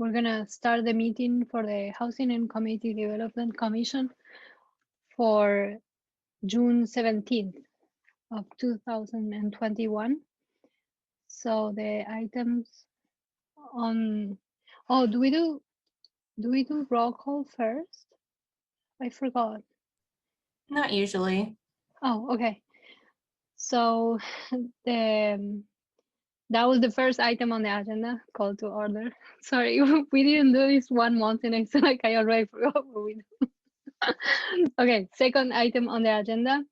we're gonna start the meeting for the Housing and Community Development Commission for June 17th of 2021. So the items on, oh, do we do roll call first? I forgot. Not usually. Oh, okay. So that was the first item on the agenda, call to order. Sorry, we didn't do this 1 month and I feel like I already forgot what we do. Okay, second item on the agenda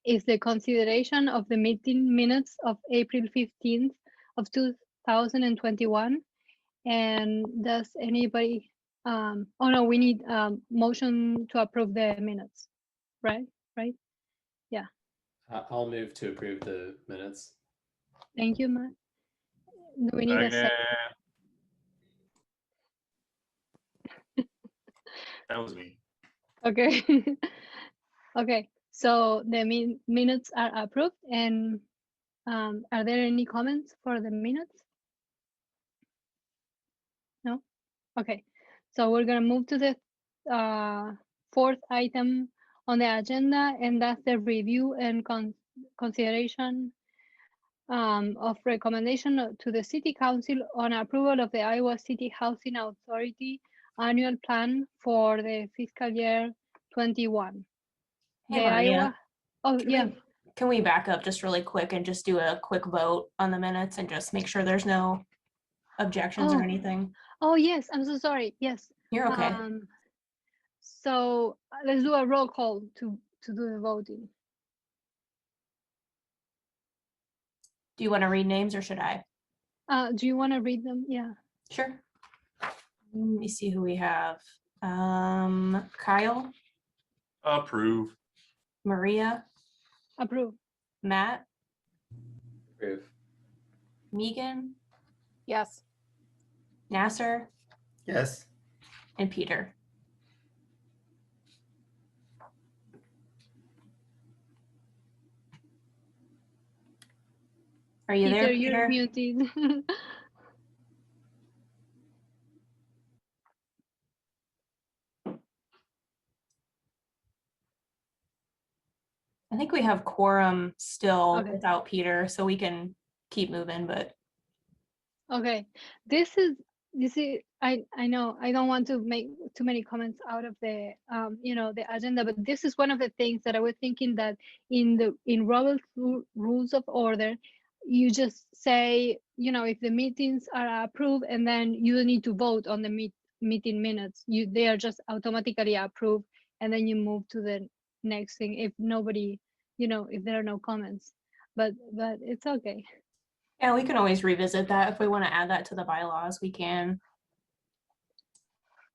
is the consideration of the meeting minutes of April 15th of 2021. And does anybody, oh no, we need motion to approve the minutes, right? Yeah. I'll move to approve the minutes. Thank you, Matt. Do we need a second? That was me. Okay. Okay, so the minutes are approved, and are there any comments for the minutes? No? Okay, so we're gonna move to the fourth item on the agenda, and that's the review and consideration of recommendation to the City Council on approval of the Iowa City Housing Authority annual plan for the fiscal year 21. Hey, The Maria. Iowa, oh yeah. Can we back up just really quick and just do a quick vote on the minutes and just make sure there's no objections or anything? Oh yes, I'm so sorry. Yes. You're okay. So let's do a roll call to do the voting. Do you want to read names or should I? Do you want to read them? Yeah. Sure. Let me see who we have. Kyle, Approve. Maria, Approve. Matt, Approve. Megan, Yes. Nasser, Yes. and Peter. Are you there, You're Peter? muted. I think we have quorum still Okay. without Peter, so we can keep moving, but Okay. This is I know I don't want to make too many comments out of the the agenda, but this is one of the things that I was thinking that in Robert's rules of order, you just say, if the meetings are approved, and then you don't need to vote on the meeting minutes. They are just automatically approved, and then you move to the next thing if nobody, if there are no comments. But it's okay. yeah, we can always revisit that. If we want to add that to the bylaws, we can.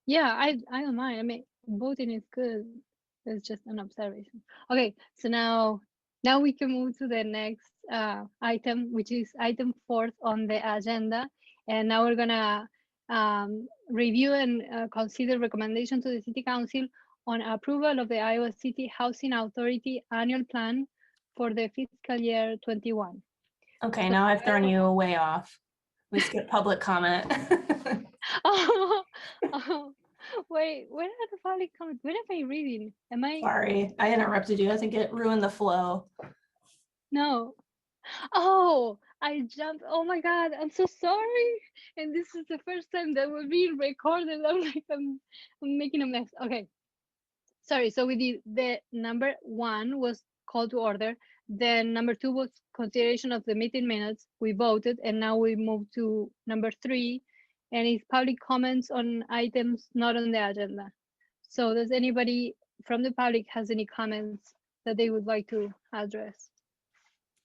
Yeah, I don't mind. I mean, voting is good. It's just an observation. Okay, so now we can move to the next item, which is item 4th on the agenda. And now we're gonna review and consider recommendation to the City Council on approval of the Iowa City Housing Authority annual plan for the fiscal year 21. Okay, So now I've thrown you way off. We skip public comment. Oh, wait, where are the public comments? What am I reading? Am I? Sorry, I interrupted you. I think it ruined the flow. No. Oh, I jumped. Oh my God, I'm so sorry. And this is the first time that we're being recorded. I'm like, I'm making a mess. Okay. Sorry. So we did the number 1 was call to order. Then number 2 was consideration of the meeting minutes. We voted, and now we move to number 3, and it's public comments on items not on the agenda. So does anybody from the public has any comments that they would like to address?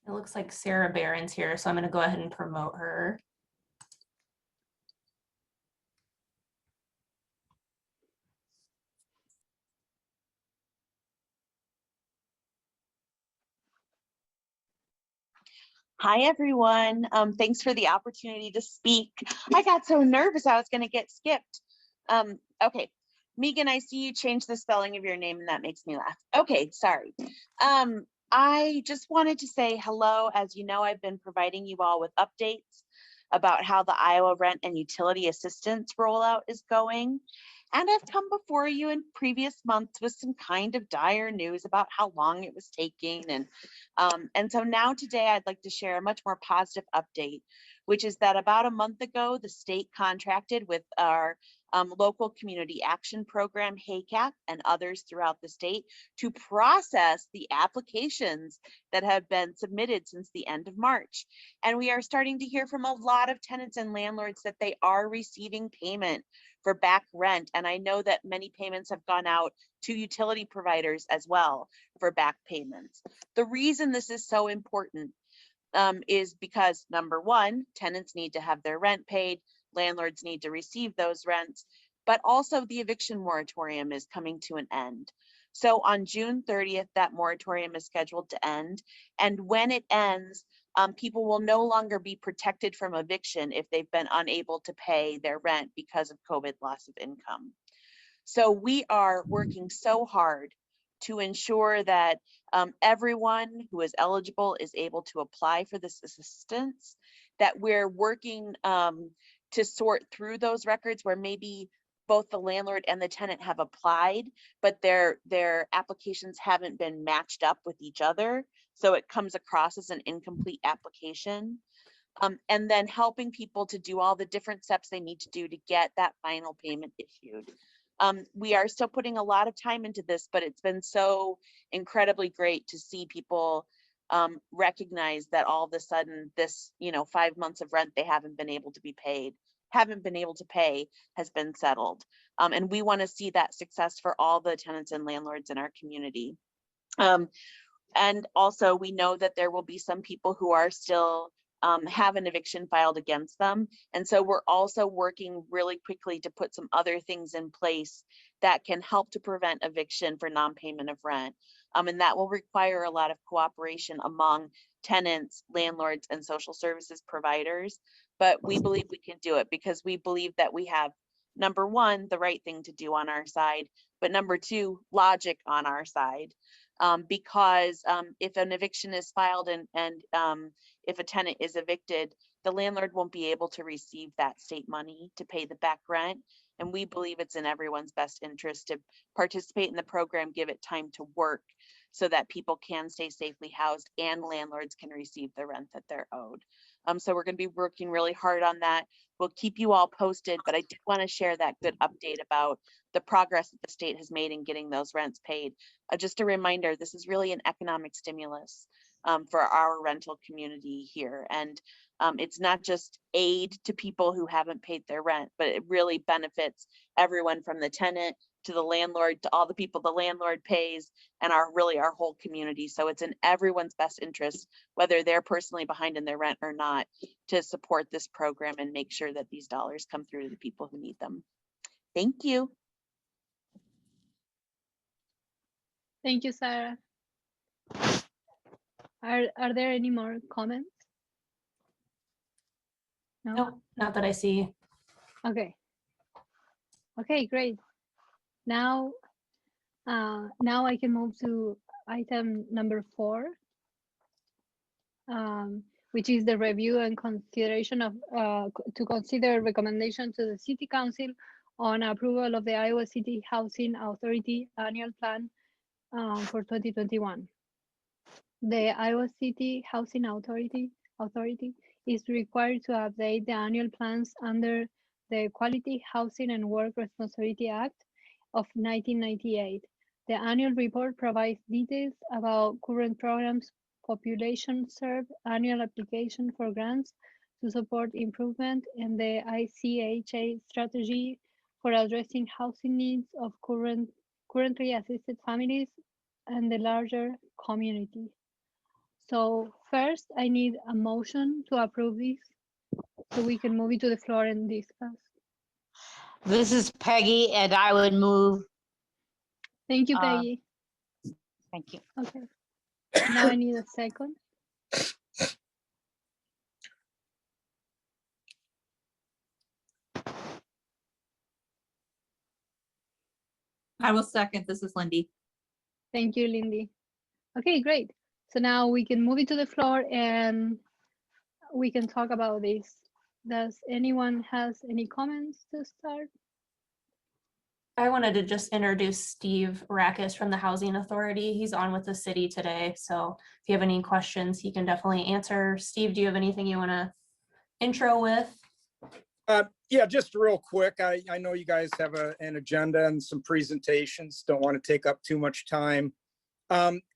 It looks like Sarah Barron's here, so I'm going to go ahead and promote her. Hi, everyone. Thanks for the opportunity to speak. I got so nervous I was going to get skipped. Okay, Megan, I see you changed the spelling of your name and that makes me laugh. Okay, sorry. I just wanted to say hello. As you know, I've been providing you all with updates about how the Iowa rent and utility assistance rollout is going. And I've come before you in previous months with some kind of dire news about how long it was taking. And so now today I'd like to share a much more positive update, which is that about a month ago, the state contracted with our local community action program, HACAP, and others throughout the state to process the applications that have been submitted since the end of March. And we are starting to hear from a lot of tenants and landlords that they are receiving payment for back rent. And I know that many payments have gone out to utility providers as well for back payments. The reason this is so important is because, number one, tenants need to have their rent paid, landlords need to receive those rents, but also the eviction moratorium is coming to an end. So on June 30th, that moratorium is scheduled to end. And when it ends, people will no longer be protected from eviction if they've been unable to pay their rent because of COVID loss of income. So we are working so hard to ensure that everyone who is eligible is able to apply for this assistance, that we're working to sort through those records where maybe both the landlord and the tenant have applied, but their applications haven't been matched up with each other. So it comes across as an incomplete application. And then helping people to do all the different steps they need to do to get that final payment issued. We are still putting a lot of time into this, but it's been so incredibly great to see people recognize that all of a sudden this, 5 months of rent they haven't been able to pay has been settled. And we want to see that success for all the tenants and landlords in our community. And also we know that there will be some people who are still have an eviction filed against them. And so we're also working really quickly to put some other things in place that can help to prevent eviction for non-payment of rent. And that will require a lot of cooperation among tenants, landlords, and social services providers. But we believe we can do it because we believe that we have, number one, the right thing to do on our side, but number two, logic on our side. Because if an eviction is filed and if a tenant is evicted, the landlord won't be able to receive that state money to pay the back rent. And we believe it's in everyone's best interest to participate in the program, give it time to work so that people can stay safely housed and landlords can receive the rent that they're owed. So we're going to be working really hard on that. We'll keep you all posted, but I did want to share that good update about the progress that the state has made in getting those rents paid. Just a reminder, this is really an economic stimulus for our rental community here. And it's not just aid to people who haven't paid their rent, but it really benefits everyone from the tenant to the landlord, to all the people the landlord pays, and our whole community. So it's in everyone's best interest, whether they're personally behind in their rent or not, to support this program and make sure that these dollars come through to the people who need them. Thank you. Thank you, Sarah. Are there any more comments? No? Nope, not that I see. Okay. Okay, great. Now I can move to item number 4, which is the review and consideration of to consider recommendation to the City Council on approval of the Iowa City Housing Authority annual plan for 2021. The Iowa City Housing Authority is required to update the annual plans under the Quality Housing and Work Responsibility Act of 1998. The annual report provides details about current programs, population served, annual application for grants to support improvement, and the ICHA strategy for addressing housing needs of currently assisted families and the larger community. So first, I need a motion to approve this so we can move it to the floor and discuss. This is Peggy, and I would move. Thank you, Peggy. Thank you. Okay. Now I need a second. I will second. This is Lindy. Thank you, Lindy. Okay, great. So now we can move it to the floor and we can talk about this Does anyone has any comments to start? I wanted to just introduce Steve Rackus from the Housing Authority. He's on with the city today, so if you have any questions, he can definitely answer. Steve, do you have anything you want to intro with? Yeah, just real quick. I know you guys have an agenda and some presentations. Don't want to take up too much time.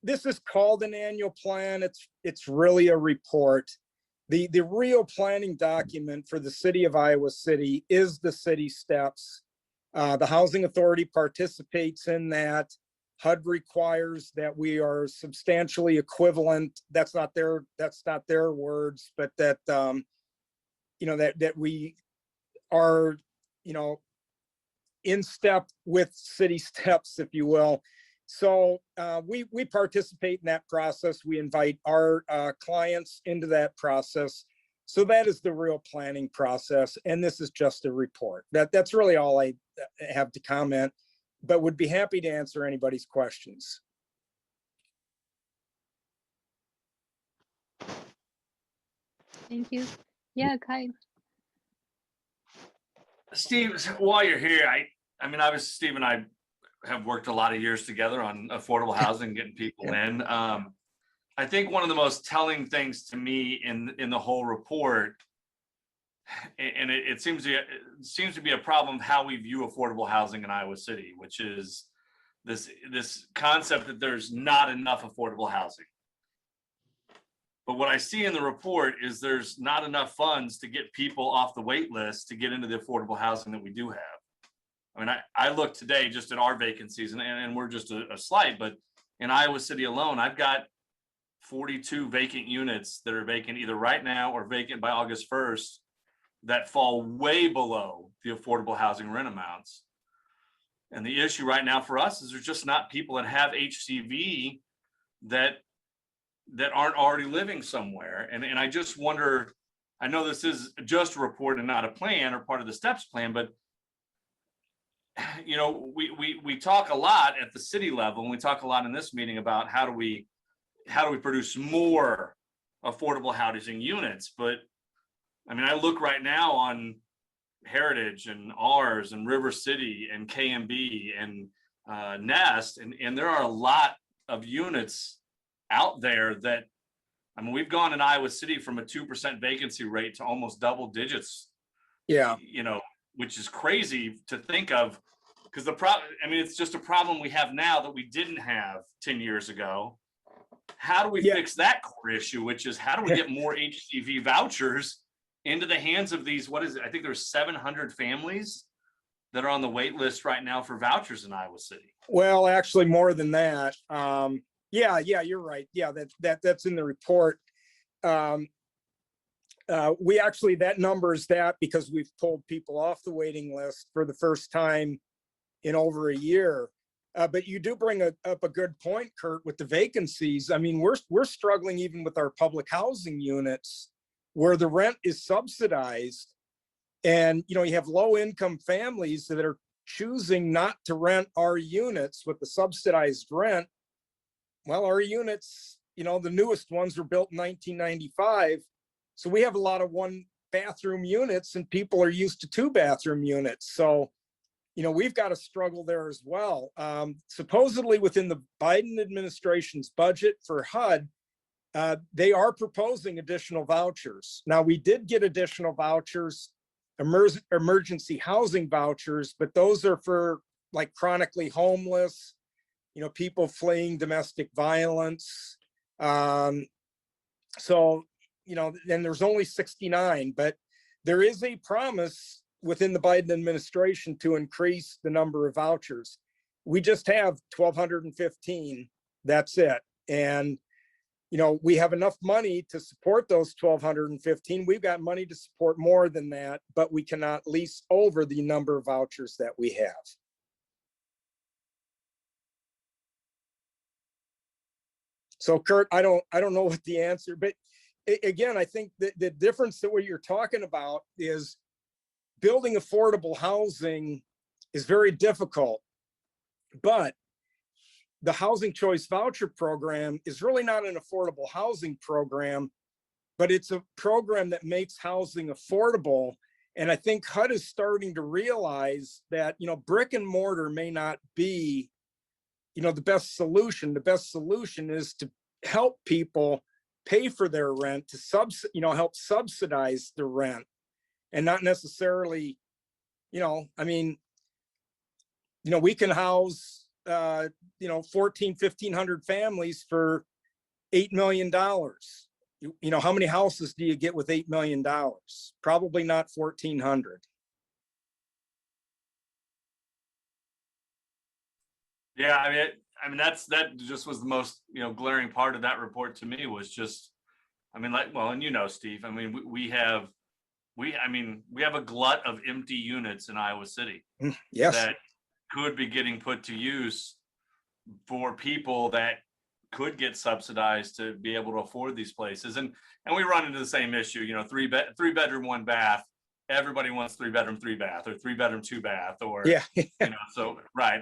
This is called an annual plan. It's really a report. The real planning document for the city of Iowa City is the city steps. The Housing Authority participates in that. HUD requires that we are substantially equivalent. That's not their words, but that that we are, in step with city steps, if you will. So we participate in that process. We invite our clients into that process. So that is the real planning process. And this is just a report. That's really all I have to comment, but would be happy to answer anybody's questions. Thank you. Yeah, Kai. Steve, while you're here, I mean, obviously Steve and I have worked a lot of years together on affordable housing, getting people in. I think one of the most telling things to me in the whole report, and it seems to be a problem of how we view affordable housing in Iowa City, which is this concept that there's not enough affordable housing. But what I see in the report is there's not enough funds to get people off the wait list to get into the affordable housing that we do have. I mean, I looked today just at our vacancies, and we're just a slight, but in Iowa City alone, I've got 42 vacant units that are vacant either right now or vacant by August 1st that fall way below the affordable housing rent amounts. And the issue right now for us is there's just not people that have HCV that aren't already living somewhere. And I just wonder, I know this is just a report and not a plan or part of the steps plan, but we talk a lot at the city level, and we talk a lot in this meeting about how do we produce more affordable housing units. But I mean, I look right now on Heritage and ours and River City and KMB and Nest, and there are a lot of units out there that, I mean, we've gone in Iowa City from a 2% vacancy rate to almost double digits. Yeah. Which is crazy to think of, because it's just a problem we have now that we didn't have 10 years ago. How do we fix that core issue, which is how do we get more HCV vouchers into the hands of these, what is it? I think there's 700 families that are on the wait list right now for vouchers in Iowa City. Well, actually more than that. Yeah, you're right. Yeah, that's in the report. We actually, that number is that because we've pulled people off the waiting list for the first time in over a year. But you do bring up a good point, Kurt, with the vacancies. I mean, we're struggling even with our public housing units where the rent is subsidized, and you have low income families that are choosing not to rent our units with the subsidized rent. Well, our units, the newest ones were built in 1995. So we have a lot of 1-bathroom units, and people are used to 2-bathroom units. So, we've got a struggle there as well. Supposedly within the Biden administration's budget for HUD, they are proposing additional vouchers. Now, we did get additional vouchers, emergency housing vouchers, but those are for like chronically homeless, people fleeing domestic violence. So, then there's only 69, but there is a promise within the Biden administration to increase the number of vouchers. We just have 1,215. That's it. And, we have enough money to support those 1,215. We've got money to support more than that, but we cannot lease over the number of vouchers that we have. So Kurt, I don't know what the answer, but again, I think that the difference that what you're talking about is building affordable housing is very difficult, but the Housing Choice Voucher Program is really not an affordable housing program. but it's a program that makes housing affordable. And I think HUD is starting to realize that, brick and mortar may not be, the best solution. The best solution is to help people pay for their rent, to help subsidize the rent, and not necessarily, we can house, 1,400-1,500 families for $8 million. How many houses do you get with $8 million? Probably not 1,400. Yeah, I mean, that just was the most, glaring part of that report to me was just, and Steve, we have a glut of empty units in Iowa City Yes. that could be getting put to use for people that could get subsidized to be able to afford these places. And we run into the same issue, three bedroom, 1 bath. Everybody wants 3 bedroom, 3 bath, or 3 bedroom, 2 bath, or, Yeah. so, right.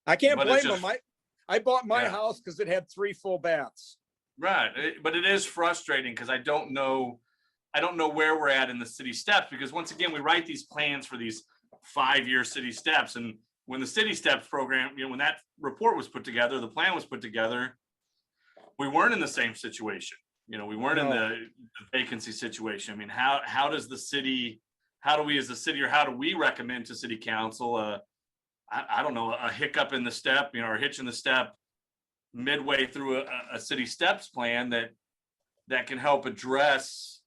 I can't but it's blame them. just- I bought my Yeah. house because it had 3 full baths. Right. But it is frustrating because I don't know where we're at in the city steps, because once again, we write these plans for these 5-year city steps. And when the city steps program, when that report was put together, the plan was put together, we weren't in the same situation. We weren't in the vacancy situation. I mean, how does the city, how do we as the city, or how do we recommend to city council, I don't know, a hiccup in the step, or a hitch in the step midway through a city steps plan that can help address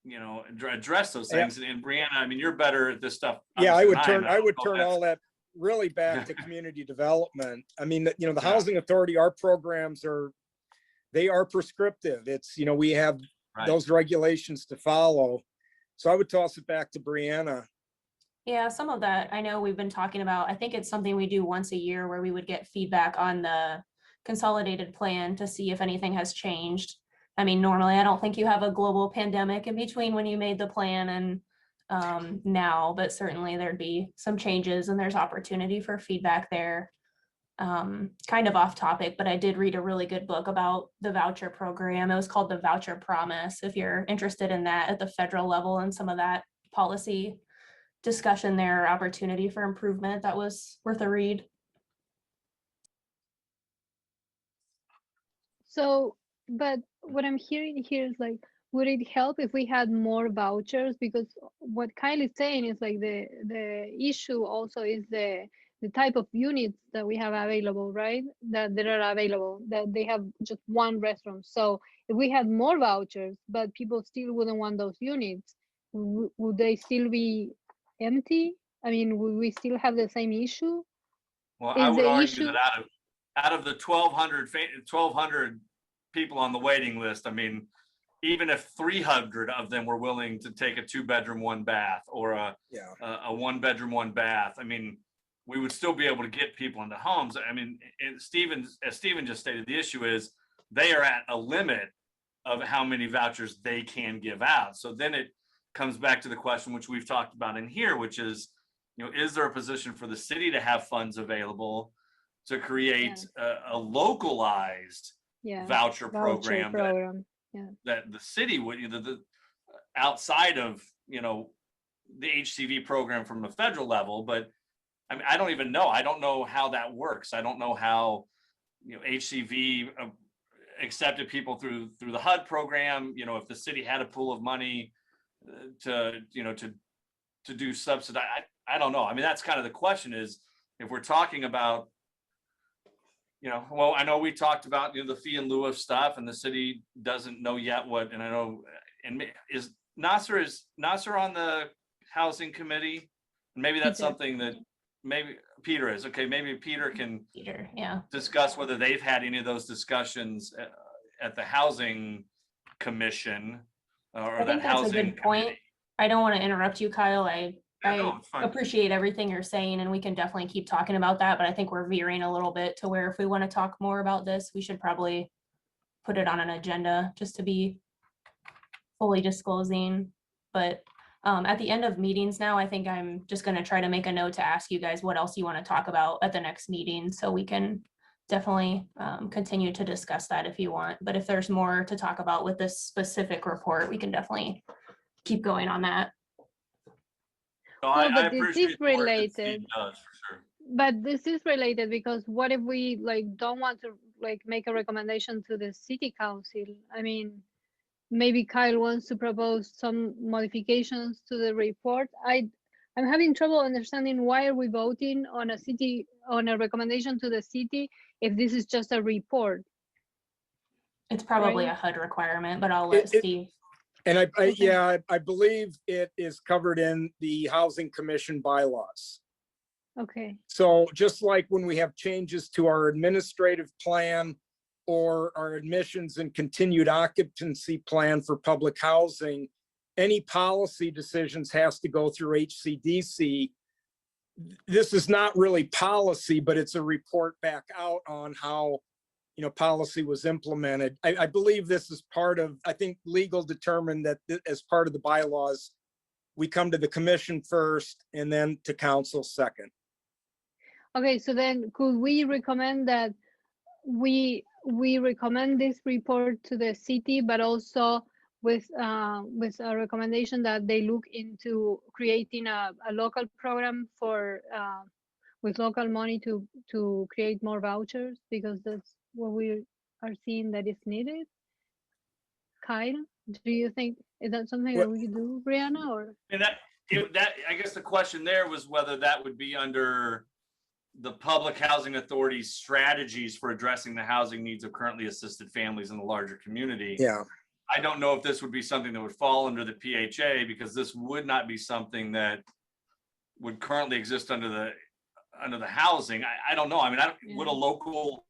those things. And Brianna, you're better at this stuff. Yeah, I would turn don't know if all that's- that really back to community development. The housing authority, our programs they are prescriptive. It's, we have Right. those regulations to follow. So I would toss it back to Brianna. Yeah, some of that I know we've been talking about. I think it's something we do once a year where we would get feedback on the consolidated plan to see if anything has changed. Normally, I don't think you have a global pandemic in between when you made the plan and now, but certainly there'd be some changes and there's opportunity for feedback there. Kind of off topic, but I did read a really good book about the voucher program. It was called The Voucher Promise. If you're interested in that at the federal level and some of that policy discussion there, opportunity for improvement, that was worth a read. So, but what I'm hearing here is like, would it help if we had more vouchers? Because what Kylie's saying is like the issue also is the type of units that we have available, right? That are available, that they have just one restroom. So if we had more vouchers, but people still wouldn't want those units, would they still be empty? Would we still have the same issue? Well, Is I would the argue issue- that out of the 1,200 people on the waiting list, even if 300 of them were willing to take a 2 bedroom, 1 bath, or a 1 bedroom, 1 bath, we would still be able to get people into homes. And as Stephen just stated, the issue is they are at a limit of how many vouchers they can give out. So then it comes back to the question, which we've talked about in here, which is, is there a position for the city to have funds available to create a localized voucher program that the city would, outside of, the HCV program from the federal level. But I don't even know. I don't know how that works. I don't know how, HCV accepted people through the HUD program. If the city had a pool of money to do subsidize, I don't know. That's kind of the question, is if we're talking about, well, I know we talked about, the fee in lieu of stuff, and the city doesn't know yet what, and I know, and is Nasser on the housing committee? Maybe that's Peter. something that maybe Peter is. Okay, maybe Peter can Yeah. discuss whether they've had any of those discussions at the housing commission or I that think that's a housing good point. committee. I don't want to interrupt you, Kyle. Yeah, no, I it's fine. appreciate everything you're saying, and we can definitely keep talking about that, but I think we're veering a little bit to where if we want to talk more about this, we should probably put it on an agenda just to be fully disclosing. But at the end of meetings now, I think I'm just going to try to make a note to ask you guys what else you want to talk about at the next meeting, so we can definitely continue to discuss that if you want. But if there's more to talk about with this specific report, we can definitely keep going on that. So Well, I but this appreciate is the work that Steve related. does, for sure. But this is related because what if we like don't want to like make a recommendation to the city council? I mean, maybe Kyle wants to propose some modifications to the report. I'm having trouble understanding why are we voting on a recommendation to the city if this is just a report. It's probably Right. a HUD requirement, but I'll let It- Steve. And Okay. yeah, I believe it is covered in the Housing Commission bylaws. Okay. So just like when we have changes to our administrative plan or our admissions and continued occupancy plan for public housing, any policy decisions has to go through HCDC. This is not really policy, but it's a report back out on how, policy was implemented. I believe this is part of, I think legal determined that as part of the bylaws, we come to the commission first and then to council second. Okay, so then could we recommend that we recommend this report to the city, but also with a recommendation that they look into creating a local program for with local money to create more vouchers, because that's what we are seeing that is needed. Kyle, do you think, is that something that we could do, Brianna, or? And I guess the question there was whether that would be under the Public Housing Authority's strategies for addressing the housing needs of currently assisted families in the larger community. Yeah. I don't know if this would be something that would fall under the PHA, because this would not be something that would currently exist under the housing. I don't know. I mean, would a local.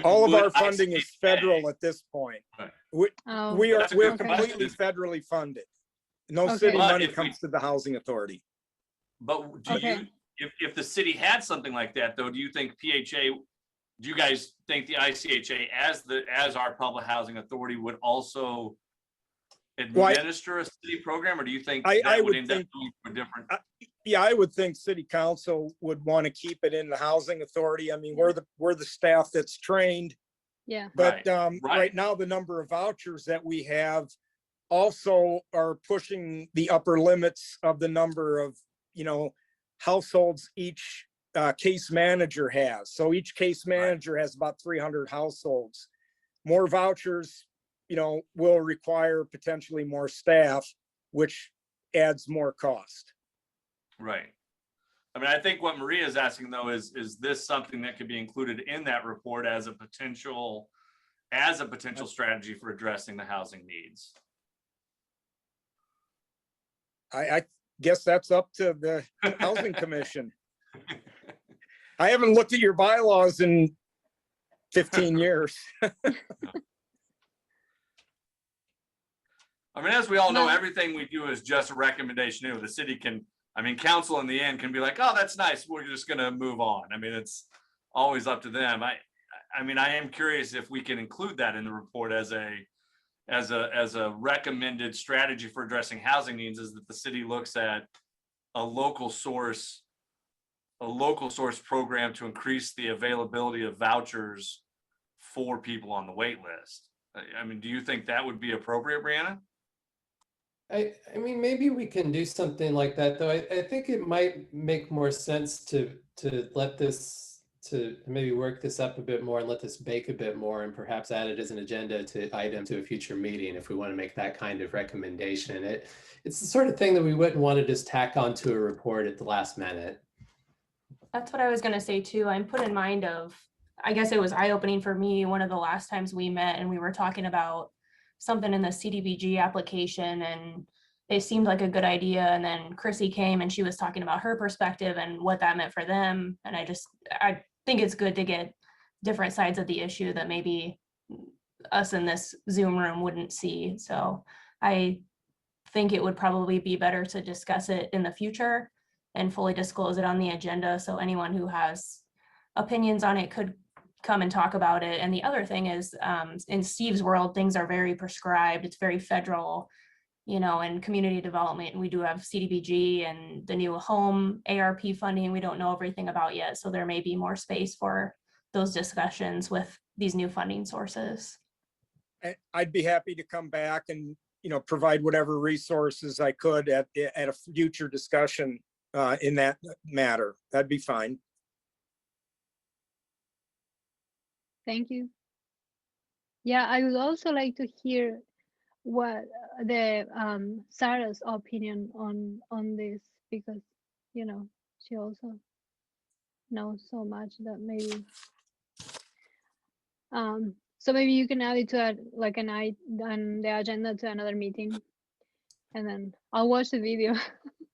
All of would our funding is ICHA federal at this point. Right. Oh, We're That's a good completely question. federally funded. No Okay. city But money if we- comes to the housing authority. But do Okay. if the city had something like that, though, do you think PHA, do you guys think the ICHA as our public housing authority would also Well, administer a city program, or do you think I that would would end up think- being a different? Yeah, I would think city council would want to keep it in the housing authority. I mean, we're the staff that's trained. yeah. But Right. right now, the number of vouchers that we have also are pushing the upper limits of the number of, households each case manager has. So each case manager has about 300 households. More vouchers, will require potentially more staff, which adds more cost. Right. I mean, I think what Maria is asking, though, is this something that could be included in that report as a potential strategy for addressing the housing needs? I guess that's up to the Housing Commission. I haven't looked at your bylaws in 15 years. I mean, as we all know, No. everything we do is just a recommendation. The city can, council in the end can be like, oh, that's nice, we're just gonna move on. I mean, it's always up to them. I am curious if we can include that in the report as a recommended strategy for addressing housing needs, is that the city looks at a local source program to increase the availability of vouchers for people on the wait list. I mean, do you think that would be appropriate, Brianna? I mean, maybe we can do something like that, though. I think it might make more sense to let this, to maybe work this up a bit more and let this bake a bit more, and perhaps add it as an agenda item to a future meeting if we want to make that kind of recommendation. It's the sort of thing that we wouldn't want to just tack onto a report at the last minute. That's what I was gonna say too. I'm put in mind of, I guess it was eye-opening for me, one of the last times we met and we were talking about something in the CDBG application, and it seemed like a good idea. And then Chrissy came and she was talking about her perspective and what that meant for them. And I think it's good to get different sides of the issue that maybe us in this Zoom room wouldn't see. So I think it would probably be better to discuss it in the future and fully disclose it on the agenda, so anyone who has opinions on it could come and talk about it. And the other thing is, in Steve's world, things are very prescribed. It's very federal, and community development. We do have CDBG and the new home ARP funding we don't know everything about yet. So there may be more space for those discussions with these new funding sources. I'd be happy to come back and, provide whatever resources I could at a future discussion in that matter. That'd be fine. Thank you. Yeah, I would also like to hear what the Sarah's opinion on this, because she also knows so much that maybe so maybe you can add it to like an on the agenda to another meeting, and then I'll watch the video.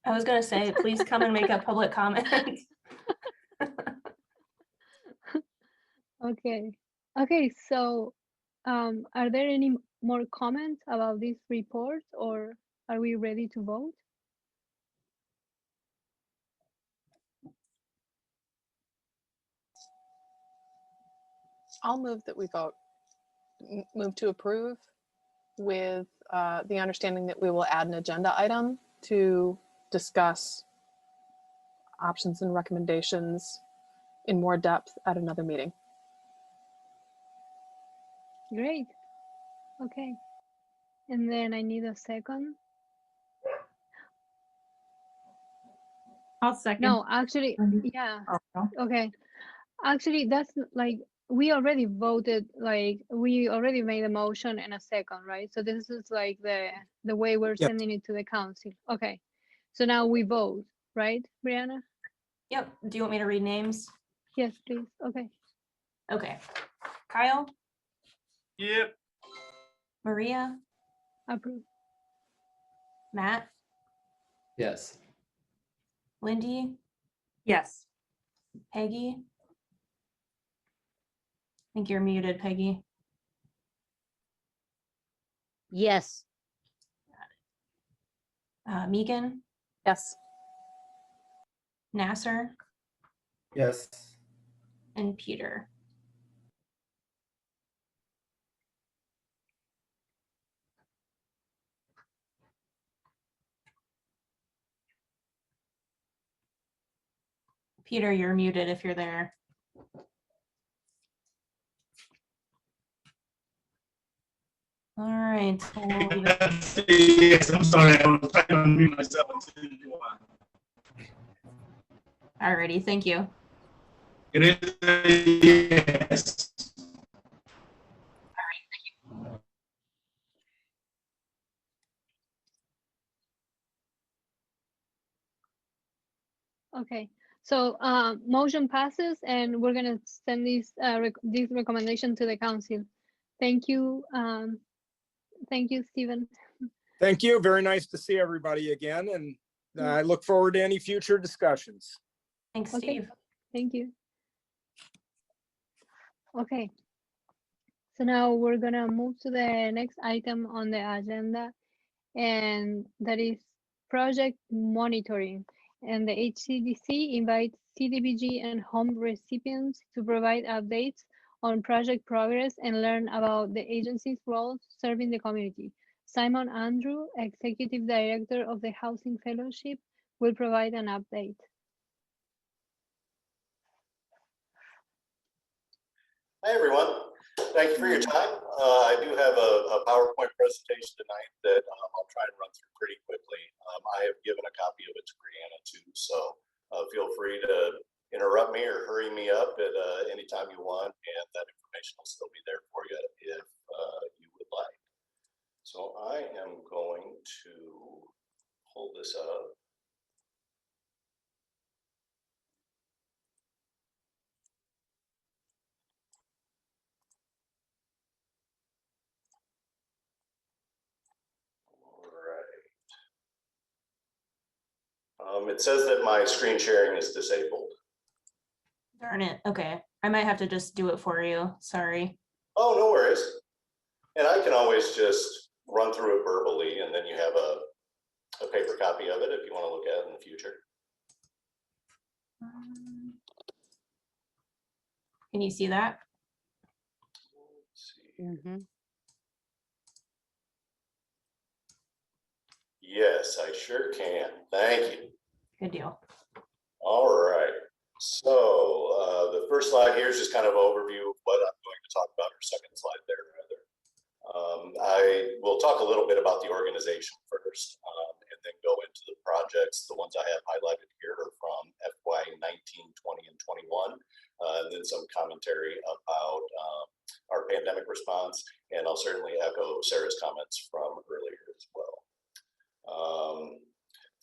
I was gonna say, please come and make a public comment. Okay, so are there any more comments about this report, or are we ready to vote? I'll move that we vote, move to approve with the understanding that we will add an agenda item to discuss options and recommendations in more depth at another meeting. Great. Okay. And then I need a second. I'll second. No, actually, Wendy. yeah. Oh, no. Okay. Actually, that's like we already voted, like we already made a motion and a second, right? So this is like the way we're Yep. sending it to the council. Okay. So now we vote, right, Brianna? Yep. Do you want me to read names? Yes, please. Okay. Okay. Kyle, Yep. Maria, Approve. Matt, Yes. Lindy, Yes. Peggy. I think you're muted, Peggy. Yes. Megan, Yes. Nasser, Yes. and Peter. Peter, you're muted if you're there. All right. we'll leave it- Yes, I'm sorry. I was trying to unmute myself. Alrighty, thank you. It is, yes. Okay. So motion passes, and we're gonna send this recommendation to the council. Thank you. Thank you, Stephen. Thank you. Very nice to see everybody again, and I look forward to any future discussions. Thanks, Okay. Steve. Thank you. Okay. So now we're gonna move to the next item on the agenda, and that is project monitoring. And the HCDC invites CDBG and home recipients to provide updates on project progress and learn about the agency's role serving the community. Simon Andrew, Executive Director of the Housing Fellowship, will provide an update. Hi, everyone. Thank you for your time. I do have a PowerPoint presentation tonight that I'll try and run through pretty quickly. I have given a copy of it to Brianna too, so feel free to interrupt me or hurry me up at any time you want, and that information will still be there for you if you would like. So I am going to pull this up. It says that my screen sharing is disabled. Darn it. Okay. I might have to just do it for you. Sorry. Oh, no worries. And I can always just run through it verbally, and then you have a paper copy of it if you want to look at it in the future. Can you see that? Let's see. Mm-hmm. Yes, I sure can. Thank you. Good deal. All right. So the first slide here is just kind of an overview of what I'm going to talk about, or second slide there, rather. I will talk a little bit about the organization first, and then go into the projects. The ones I have highlighted here are from FY 19, 20, and 21, and then some commentary about our pandemic response, and I'll certainly echo Sarah's comments from earlier as well.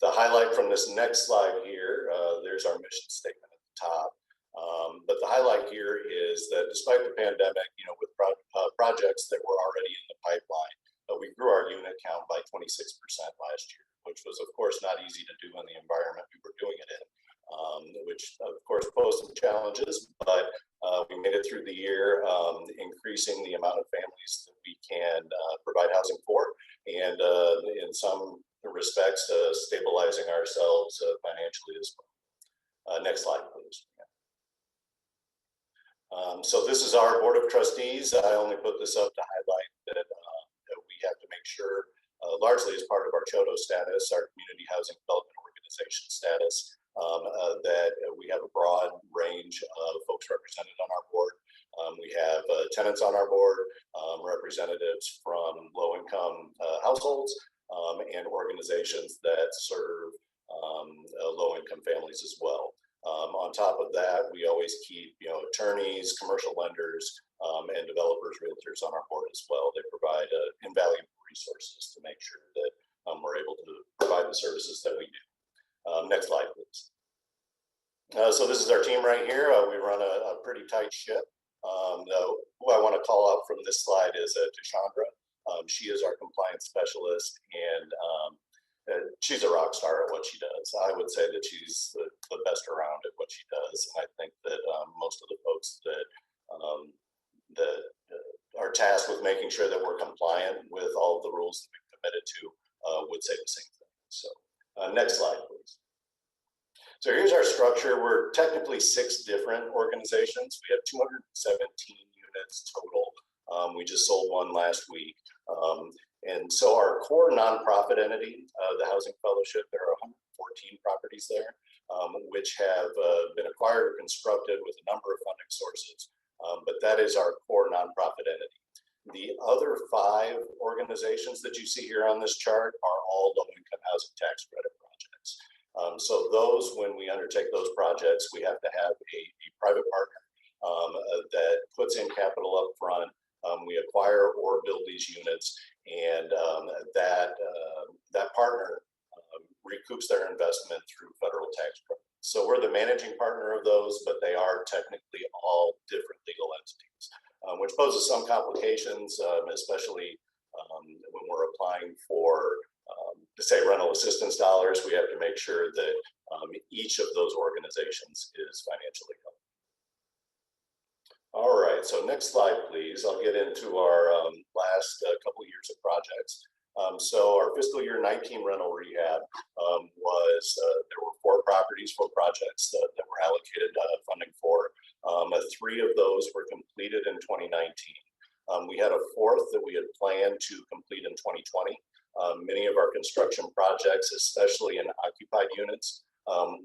The highlight from this next slide here, there's our mission statement at the top. But the highlight here is that despite the pandemic, with projects that were already in the pipeline, we grew our unit count by 26% last year, which was of course not easy to do in the environment we were doing it in, which of course posed some challenges, but we made it through the year, increasing the amount of families that we can provide housing for, and in some respects, stabilizing ourselves financially as well. Next slide, please. So this is our Board of Trustees. I only put this up to highlight that we have to make sure, largely as part of our CHOTO status, our Community Housing Development Organization status, that we have a broad range of folks represented on our board. We have tenants on our board, representatives from low-income households, and organizations that serve low-income families as well. On top of that, we always keep attorneys, commercial lenders, and developers, realtors on our board as well. They provide invaluable resources to make sure that we're able to provide the services that we do. Next slide, please. So this is our team right here. We run a pretty tight ship. Who I want to call out from this slide is Deshandra. She is our compliance specialist, and she's a rock star at what she does. I would say that she's the best around at what she does. And I think that most of the folks that are tasked with making sure that we're compliant with all of the rules that we've committed to would say the same thing. So next slide, please. So here's our structure. We're technically 6 different organizations. We have 217 units total. We just sold one last week. And so our core nonprofit entity, the Housing Fellowship, there are 114 properties there, which have been acquired or constructed with a number of funding sources. But that is our core nonprofit entity. The other 5 organizations that you see here on this chart are all low-income housing tax credit projects. So those, when we undertake those projects, we have to have a private partner that puts in capital up front. We acquire or build these units, and that partner recoups their investment through federal tax credits. So we're the managing partner of those, but they are technically all different legal entities, which poses some complications, especially when we're applying for, say, rental assistance dollars. We have to make sure that each of those organizations is financially healthy. All right, so next slide, please. I'll get into our last couple of years of projects. So our fiscal year 19 rental rehab was, there were 4 properties, 4 projects that were allocated funding for. 3 of those were completed in 2019. We had a 4th that we had planned to complete in 2020. Many of our construction projects, especially in occupied units,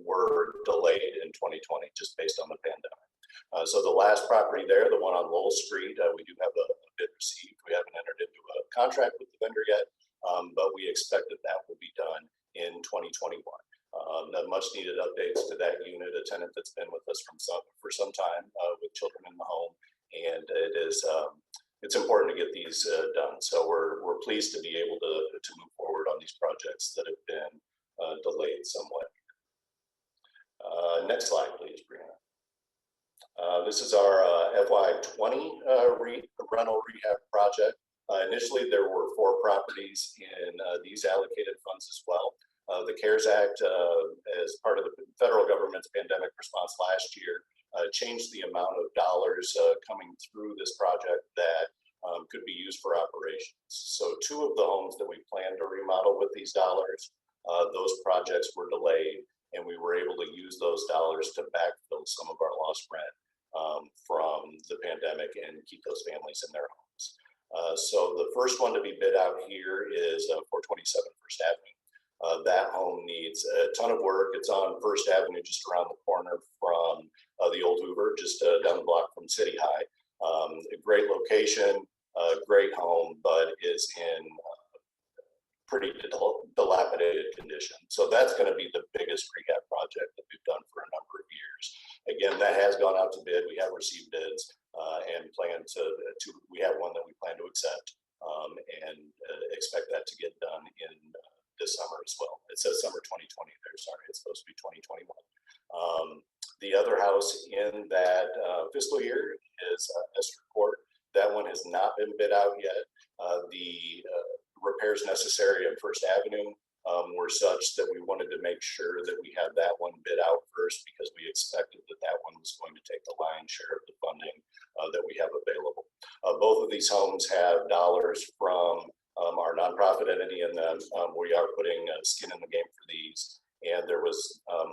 were delayed in 2020 just based on the pandemic. So the last property there, the one on Lowell Street, we do have a bid received. We haven't entered into a contract with the vendor yet, but we expect that will be done in 2021. The much needed updates to that unit, a tenant that's been with us for some time with children in the home, and it's important to get these done. So we're pleased to be able to move forward on these projects that have been delayed somewhat. Next slide, please, Brianna. This is our FY 20 rental rehab project. Initially, there were 4 properties in these allocated funds as well. The CARES Act, as part of the federal government's pandemic response last year, changed the amount of dollars coming through this project that could be used for operations. So 2 of the homes that we planned to remodel with these dollars, those projects were delayed, and we were able to use those dollars to backfill some of our lost rent from the pandemic and keep those families in their homes. So the first one to be bid out here is 427 First Avenue. That home needs a ton of work. It's on First Avenue, just around the corner from the old Hoover, just down the block from City High. A great location, great home, but is in pretty dilapidated condition. So that's going to be the biggest rehab project that we've done for a number of years. Again, that has gone out to bid. We have received bids and plan to we have one that we plan to accept and expect that to get done in this summer as well. It says summer 2020 there, sorry, it's supposed to be 2021. The other house in that fiscal year is Esther Court. That one has not been bid out yet. The repairs necessary on First Avenue were such that we wanted to make sure that we had that one bid out first, because we expected that that one was going to take the lion's share of the funding that we have available. Both of these homes have dollars from our nonprofit entity in them. We are putting skin in the game for these, and there was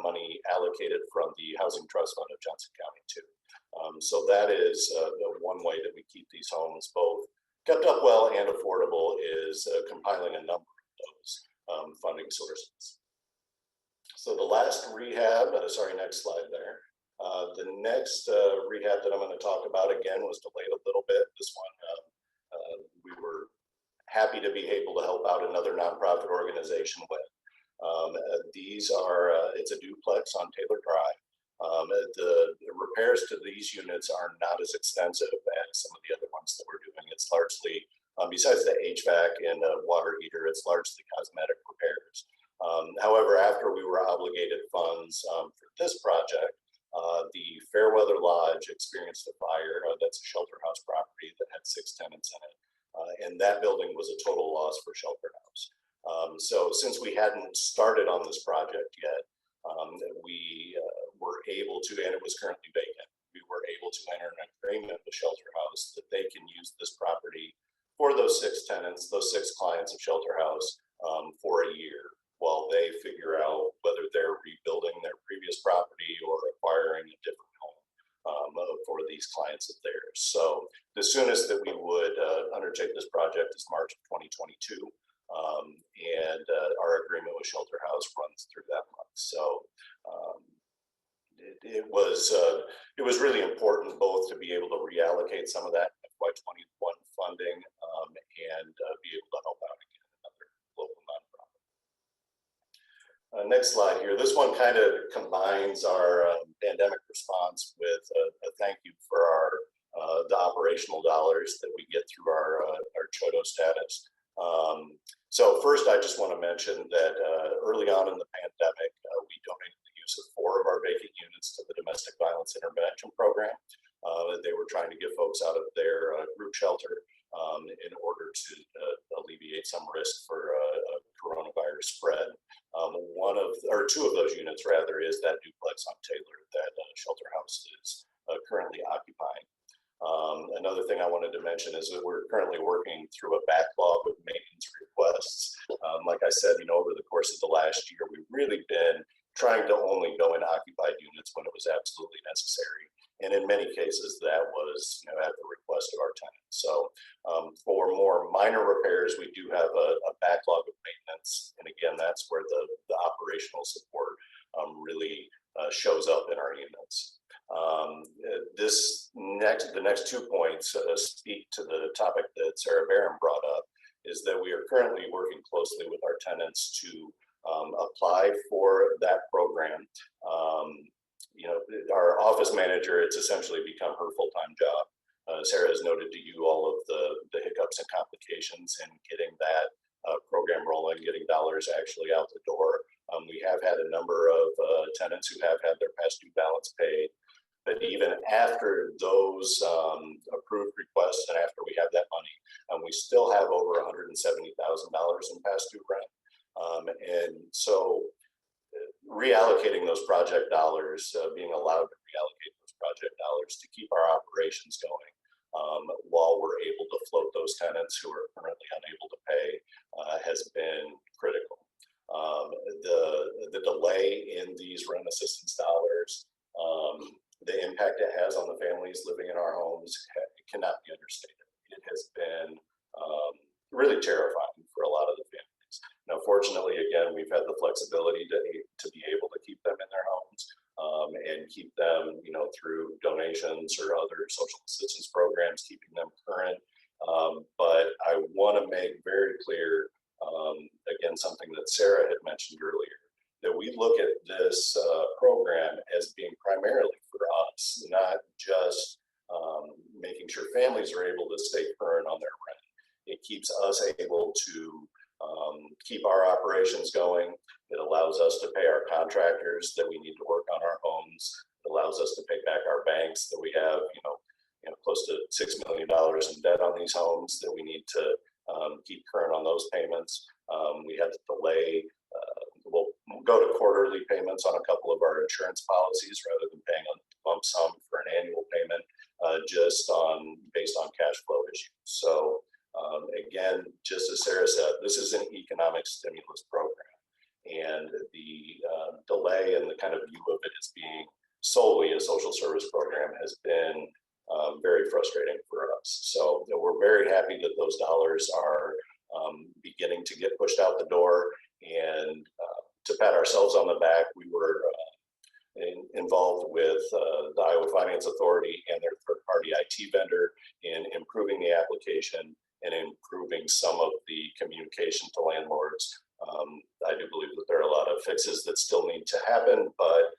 money allocated from the Housing Trust Fund of Johnson County too. So that is the one way that we keep these homes both kept up well and affordable, is compiling a number of those funding sources. So the last rehab, sorry, next slide there. The next rehab that I'm going to talk about, again, was delayed a little bit. This one we were happy to be able to help out another nonprofit organization with. These are, it's a duplex on Taylor Drive. The repairs to these units are not as extensive as some of the other ones that we're doing. It's largely, besides the HVAC and water heater, it's largely cosmetic repairs. However, after we were obligated funds for this project, the Fairweather Lodge experienced a fire. That's a shelter house property that had 6 tenants in it. And that building was a total loss for Shelter House. So since we hadn't started on this project yet, we were able to, and it was currently vacant, we were able to enter an agreement with Shelter House that they can use this property for those 6 tenants, those 6 clients of Shelter House for a year, while they figure out whether they're rebuilding their previous property or acquiring a different home for these clients of theirs. So the soonest that we would undertake this project is March of 2022. And our agreement with Shelter House runs through that month. So it was really important both to be able to reallocate some of that FY21 funding and be able to help out again another local nonprofit. Next slide here. This one kind of combines our pandemic response with a thank you for our the operational dollars that we get through our CHODO status. So first, I just want to mention that early on in the pandemic, we donated the use of 4 of our vacant units to the Domestic Violence Intervention Program. They were trying to get folks out of their group shelter in order to alleviate some risk for coronavirus spread. 2 of those units, rather, is that duplex on Taylor that Shelter House is currently occupying. Another thing I wanted to mention is that we're currently working through a backlog of maintenance requests. Like I said, over the course of the last year, we've really been trying to only go in occupied units when it was absolutely necessary. And in many cases, that was at the request of our tenants. So for more minor repairs, we do have a backlog of maintenance. And again, that's where the operational support really shows up in our units. The next 2 points speak to the topic that Sarah Barron brought up, is that we are currently working closely with our tenants to apply for that program. Our office manager, it's essentially become her full-time job. Sarah has noted to you all of the hiccups and complications in getting that program rolling, getting dollars actually out the door. We have had a number of tenants who have had their past due balance paid. But even after those approved requests and after we have that money, we still have over $170,000 in past due rent. And so reallocating those project dollars, being allowed to reallocate those project dollars to keep our operations going while we're able to float those tenants who are currently unable to pay has been critical. The delay in these rent assistance dollars, the impact it has on the families living in our homes cannot be understated. It has been really terrifying for a lot of the families. Now, fortunately, again, we've had flexibility to be able to keep them in their homes and keep them, through donations or other social assistance programs, keeping them current. But I want to make very clear, again, something that Sarah had mentioned earlier, that we look at this program as being primarily for us, not just making sure families are able to stay current on their rent. It keeps us able to keep our operations going. It allows us to pay our contractors that we need to work on our homes. It allows us to pay back our banks that we have, close to $6 million in debt on these homes that we need to keep current on those payments. We had to delay, we'll go to quarterly payments on a couple of our insurance policies rather than paying a lump sum for an annual payment, based on cash flow issues. So again, just as Sarah said, this is an economic stimulus program, and the delay and the kind of view of it as being solely a social service program has been very frustrating for us. So we're very happy that those dollars are beginning to get pushed out the door. And to pat ourselves on the back, we were involved with the Iowa Finance Authority and their third-party IT vendor in improving the application and improving some of the communication to landlords. I do believe that there are a lot of fixes that still need to happen, but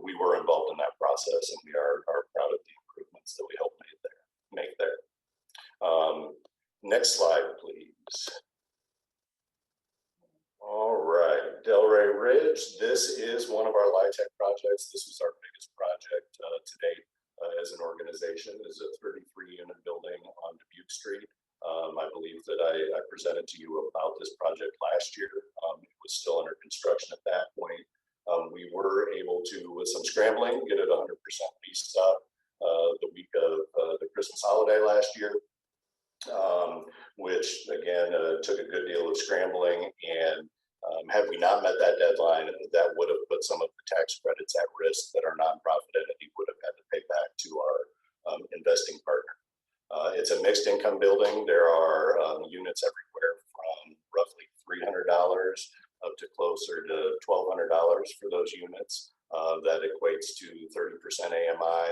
we were involved in that process, and we are proud of the improvements that we helped make there. Next slide, please. All right, Delray Ridge. This is one of our LIHTC projects. This was our biggest project to date as an organization. It is a 33-unit building on Dubuque Street. I believe that I presented to you about this project last year. It was still under construction at that point. We were able to, with some scrambling, get it 100% leased up the week of the Christmas holiday last year, which again took a good deal of scrambling. And had we not met that deadline, that would have put some of the tax credits at risk that our nonprofit entity would have had to pay back to our investing partner. It's a mixed income building. There are units everywhere from roughly $300 up to closer to $1,200 for those units. That equates to 30% AMI,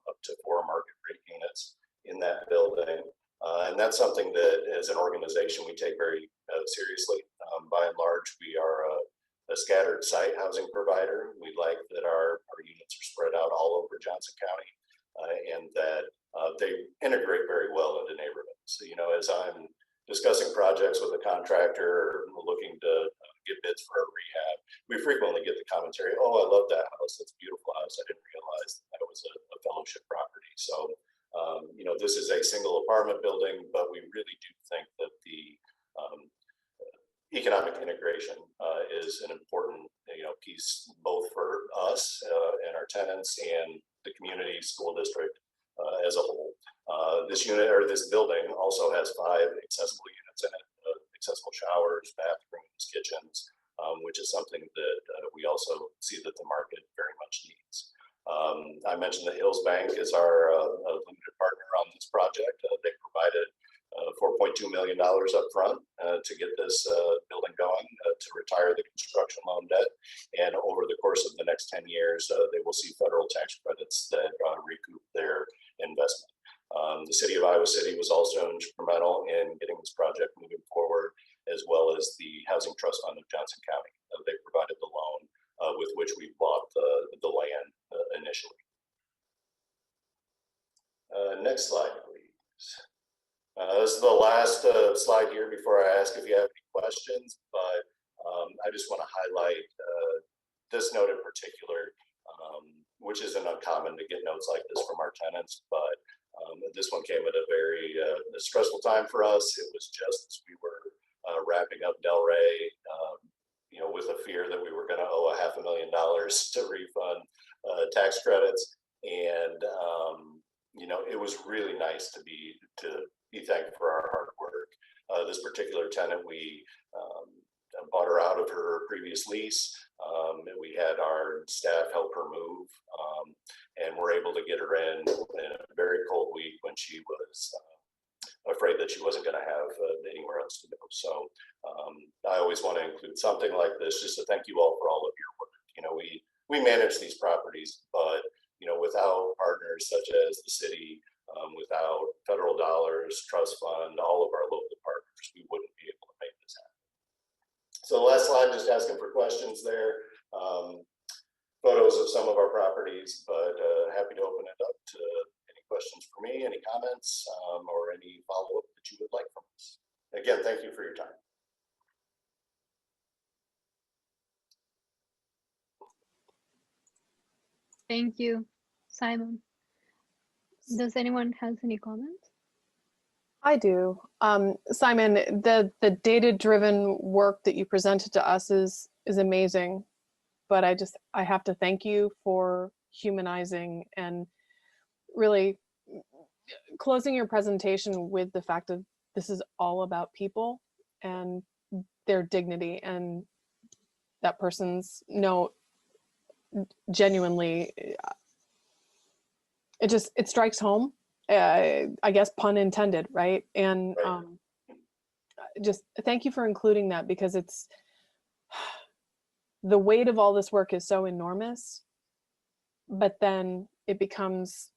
up to 4 market rate units in that building. And that's something that as an organization we take very seriously. By and large, we are a scattered site housing provider. We like that our units are spread out all over Johnson County, and that they integrate very well into neighborhoods. So, as I'm discussing projects with a contractor or looking to get bids for a rehab, we frequently get the commentary, "Oh, I love that house. That's a beautiful house. I didn't realize that was a fellowship property." So, this is a single apartment building, but we really do think that the economic integration is an important piece both for us and our tenants and the community school district as a whole. This unit or this building also has 5 accessible units in it, accessible showers, bathrooms, kitchens, which is something that we also see that the market very much needs. I mentioned that Hills Bank is our limited partner on this project. They provided $4.2 million up front to get this building going, to retire the construction loan debt. And over the course of the next 10 years, they will see federal tax credits that recoup their investment. The city of Iowa City was also instrumental in getting this project moving forward, as well as the Housing Trust Fund of Johnson County. They provided the loan with which we bought the land initially. Next slide, please. This is the last slide here before I ask if you have any questions, but I just want to highlight this note in particular, which isn't uncommon to get notes like this from our tenants, but this one came at a very stressful time for us. It was just as we were wrapping up Delray, with a fear that we were going to owe $500,000 to refund tax credits. And, it was really nice to be thanked for our hard work. This particular tenant, we bought her out of her previous lease. We had our staff help her move, and we're able to get her in a very cold week when she was afraid that she wasn't going to have anywhere else to go. So I always want to include something like this, just to thank you all for all of your work. You know, we manage these properties, but you know, without partners such as the city, without federal dollars, trust fund, all of our local partners, we wouldn't be able to make this happen. So the last slide, just asking for questions there. Photos of some of our properties, but happy to open it up to any questions for me, any comments, or any follow-up that you would like from us. Again, thank you for your time. Thank you, Simon. Does anyone has any comments? I do. Simon, the data-driven work that you presented to us is amazing, but I have to thank you for humanizing and really closing your presentation with the fact that this is all about people and their dignity, and that person's note genuinely, it strikes home. I guess pun intended, right? And just thank you for including that, because it's the weight of all this work is so enormous, but then it becomes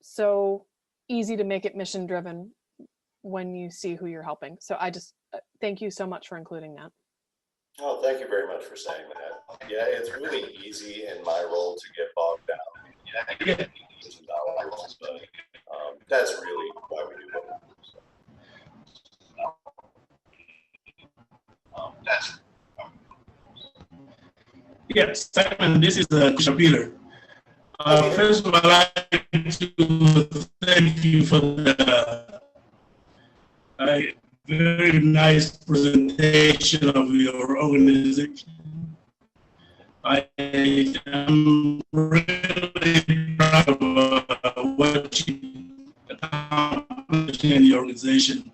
so easy to make it mission driven when you see who you're helping. So I just thank you so much for including that. Oh, thank you very much for saying that. Yeah, it's really easy in my role to get bogged down. Yeah, $1,000,000, but that's really why we do what we do. Yes, Simon, this is Shapiro. First of all, I'd like to thank you for the very nice presentation of your organization. I am really proud of what you accomplished in the organization.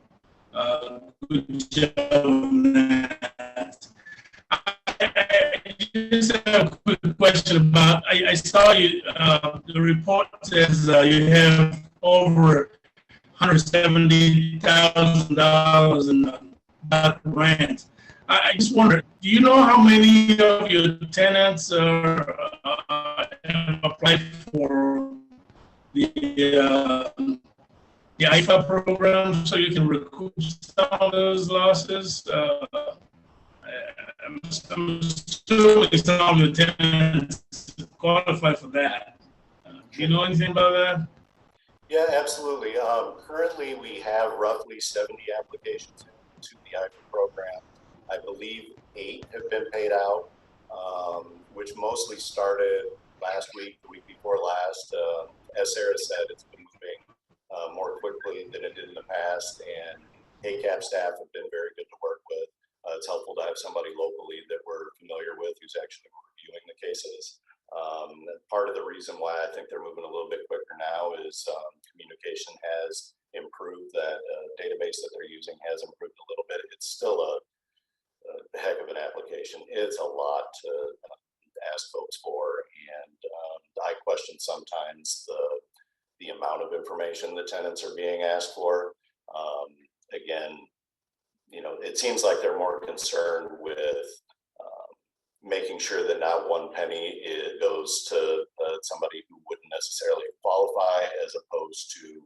Good job on that. I just have a quick question about, I saw you, the report says you have over $170,000 in grants. I just wonder, do you know how many of your tenants are applied for the IFA program, so you can recoup some of those losses? I'm assuming some of your tenants qualify for that. Do you know anything about that? Yeah, absolutely. Currently, we have roughly 70 applications to the IFA program. I believe 8 have been paid out, which mostly started last week, the week before last. As Sarah said, it's been moving more quickly than it did in the past, and ACAP staff have been very good to work with. It's helpful to have somebody locally that we're familiar with who's actually reviewing the cases. Part of the reason why I think they're moving a little bit quicker now is communication has improved. That database that they're using has improved a little bit. It's still a heck of an application. It's a lot to ask folks for, and I question sometimes the amount of information the tenants are being asked for. Again, you know, it seems like they're more concerned with making sure that not one penny goes to somebody who wouldn't necessarily qualify, as opposed to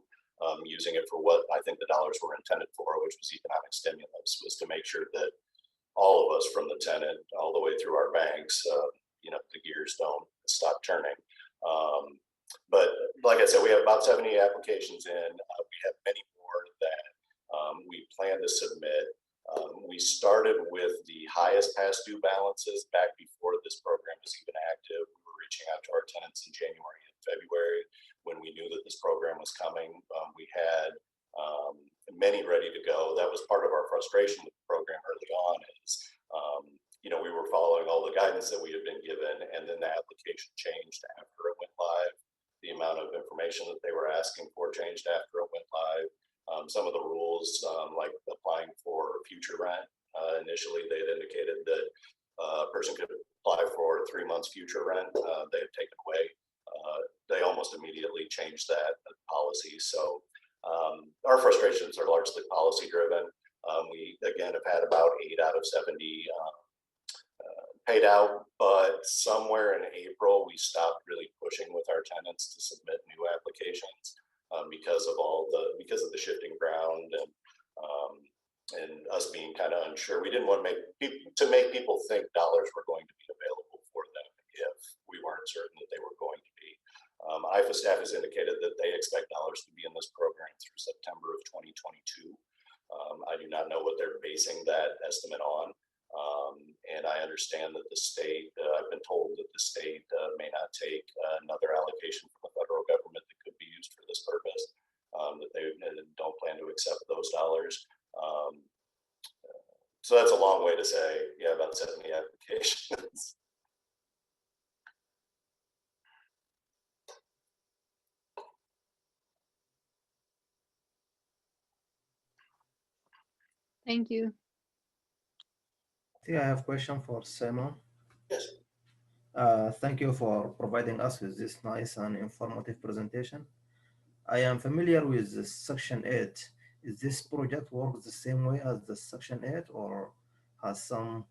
using it for what I think the dollars were intended for, which was economic stimulus, was to make sure that all of us, from the tenant all the way through our banks, you know, the gears don't stop turning. But like I said, we have about 70 applications in. We have many more that we plan to submit. We started with the highest past due balances back before this program was even active. We were reaching out to our tenants in January and February when we knew that this program was coming. We had many ready to go. That was part of our frustration with the program early on, is you know, we were following all the guidance that we had been given, and then the application changed after it went live. The amount of information that they were asking for changed after it went live. Some of the rules, like applying for future rent, initially they had indicated that a person could apply for 3 months future rent. They have taken away. They almost immediately changed that policy. So our frustrations are largely policy driven. We again have had about 8 out of 70 paid out, but somewhere in April we stopped really pushing with our tenants to submit new applications because of the shifting ground and us being kind of unsure. We didn't want to make people think dollars were going to be available for them if we weren't certain that they were going to be. IFA staff has indicated that they expect dollars to be in this program through September of 2022. I do not know what they're basing that estimate on. And I understand that the state, I've been told that the state may not take another allocation from the federal government that could be used for this purpose, that they don't plan to accept those dollars. So that's a long way to say, yeah, about 70 applications. Thank you. I think I have a question for Simon. Yes. Thank you for providing us with this nice and informative presentation. I am familiar with the Section 8. Is this project work the same way as the Section 8 or has some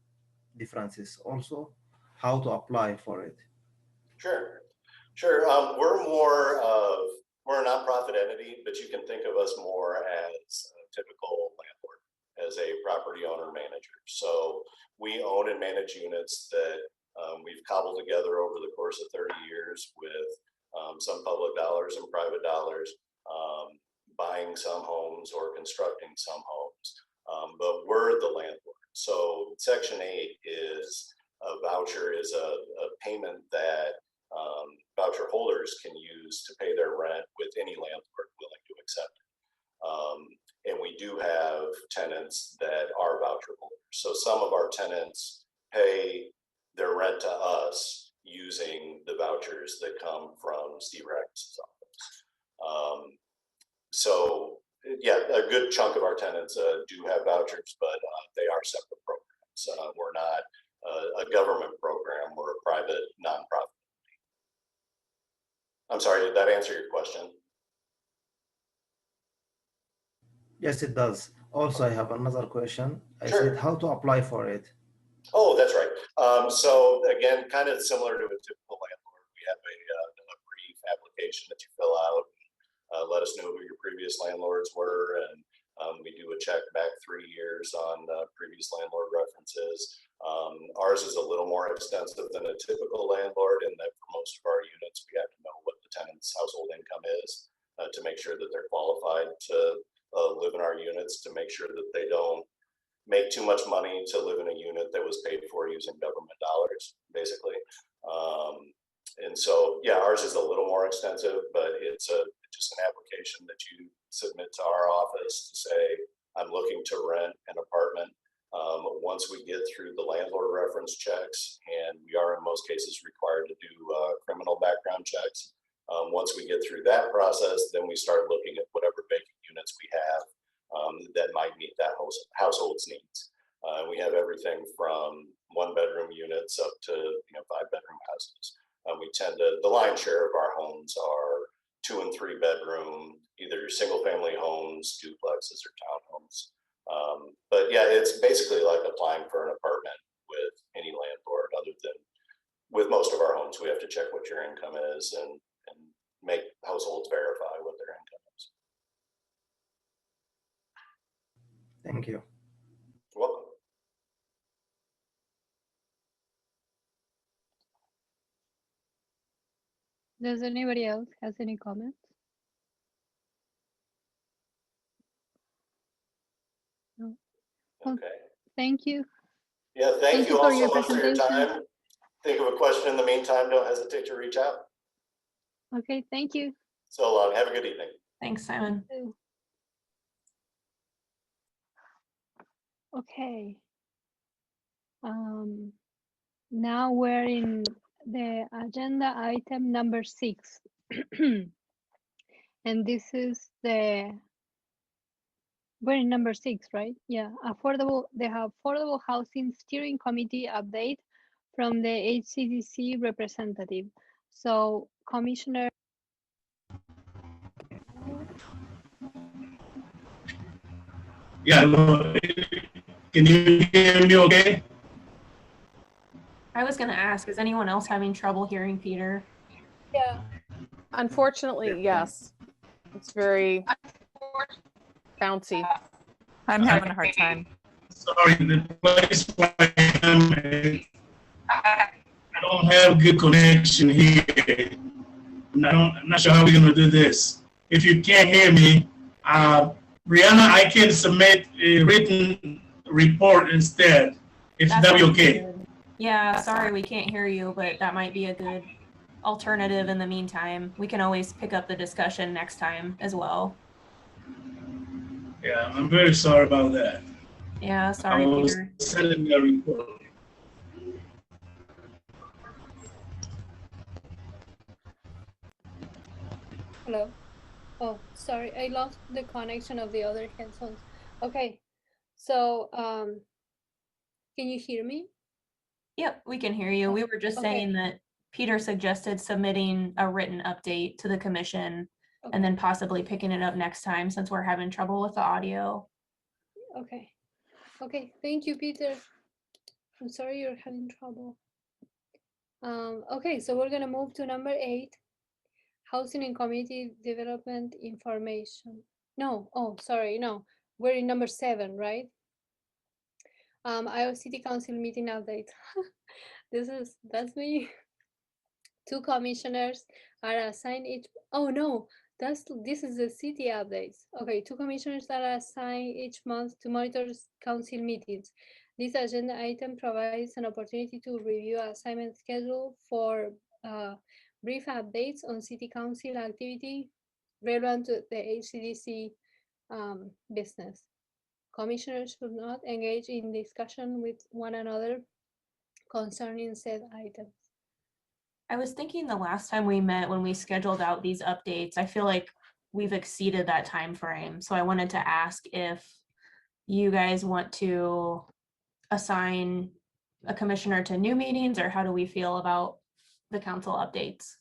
differences? Also, how to apply for it? Sure. We're a nonprofit entity, but you can think of us more as a typical landlord, as a property owner manager. So we own and manage units that we've cobbled together over the course of 30 years with some public dollars and private dollars, buying some homes or constructing some homes, but we're the landlord. So Section 8 is a voucher, is a payment that voucher holders can use to pay their rent with any landlord willing to accept it. And we do have tenants that are voucher holders. So some of our tenants pay their rent to us using the vouchers that come from Steve Rackes' office. So yeah, a good chunk of our tenants do have vouchers, but they are separate programs. We're not a government program, we're a private nonprofit. I'm sorry, did that answer your question? Yes, it does. Also, I have another question. I Sure. said how to apply for it. Oh, that's right. So again, kind of similar to a typical landlord, we have a brief application that you fill out. Let us know who your previous landlords were, and we do a check back 3 years on previous landlord references. Ours is a little more extensive than a typical landlord in that for most of our units, we have to know what the tenant's household income is to make sure that they're qualified to live in our units, to make sure that they don't make too much money to live in a unit that was paid for using government dollars, basically. And so, yeah, ours is a little more extensive, but it's just an application that you submit to our office to say, I'm looking to rent an apartment. Once we get through the landlord reference checks, and we are in most cases required to do criminal background checks. Once we get through that process, then we start looking at whatever vacant units we have that might meet that household's needs. We have everything from 1-bedroom units up to 5-bedroom houses. We tend to, the lion's share of our homes are 2- and 3-bedroom, either single-family homes, duplexes, or townhomes. But yeah, it's basically like applying for an apartment with any landlord, other than with most of our homes, we have to check what your income is and make households verify what their income is. Thank you. You're welcome. Does anybody else has any comments? No. Well, Okay. thank you. Yeah, thank you for all so your much for your presentation. time. Think of a question in the meantime, don't hesitate to reach out. Okay, thank you. So long. Have a good evening. Thanks, Simon. Okay. Now we're in the agenda item number 6. And this is we're in number 6, right? Yeah, the Affordable Housing Steering Committee update from the HCDC representative. So Commissioner Yeah, hello. Can you hear me okay? I was gonna ask, is anyone else having trouble hearing Peter? Yeah. Unfortunately, yes. It's very bouncy. I'm having a hard time. Sorry, the place where I am, I don't have good connection here. I'm not sure how we're gonna do this. If you can't hear me, Brianna, I can submit a written report instead, if That that be sounds okay. good. Yeah, sorry we can't hear you, but that might be a good alternative in the meantime. We can always pick up the discussion next time as well. Yeah, I'm very sorry about that. Yeah, I sorry, was Peter. sending a report. Hello. Oh, sorry, I lost the connection of the other headphones. Okay, so can you hear me? Yep, we can hear you. We were just Okay. saying that Peter suggested submitting a written update to the commission and then possibly picking it up next time since we're having trouble with the audio. Okay. Okay, thank you, Peter. I'm sorry you're having trouble. Okay, so we're gonna move to number 8, housing and community development information. No, oh, sorry, no, we're in number 7, right? Iowa City Council meeting update. That's me. 2 commissioners are assigned each. Oh no, this is the city updates. Okay, 2 commissioners are assigned each month to monitor council meetings. This agenda item provides an opportunity to review assignment schedule for brief updates on city council activity relevant to the HCDC business. Commissioners should not engage in discussion with one another concerning said items. I was thinking the last time we met when we scheduled out these updates, I feel like we've exceeded that time frame. So I wanted to ask if you guys want to assign a commissioner to new meetings, or how do we feel about the council updates?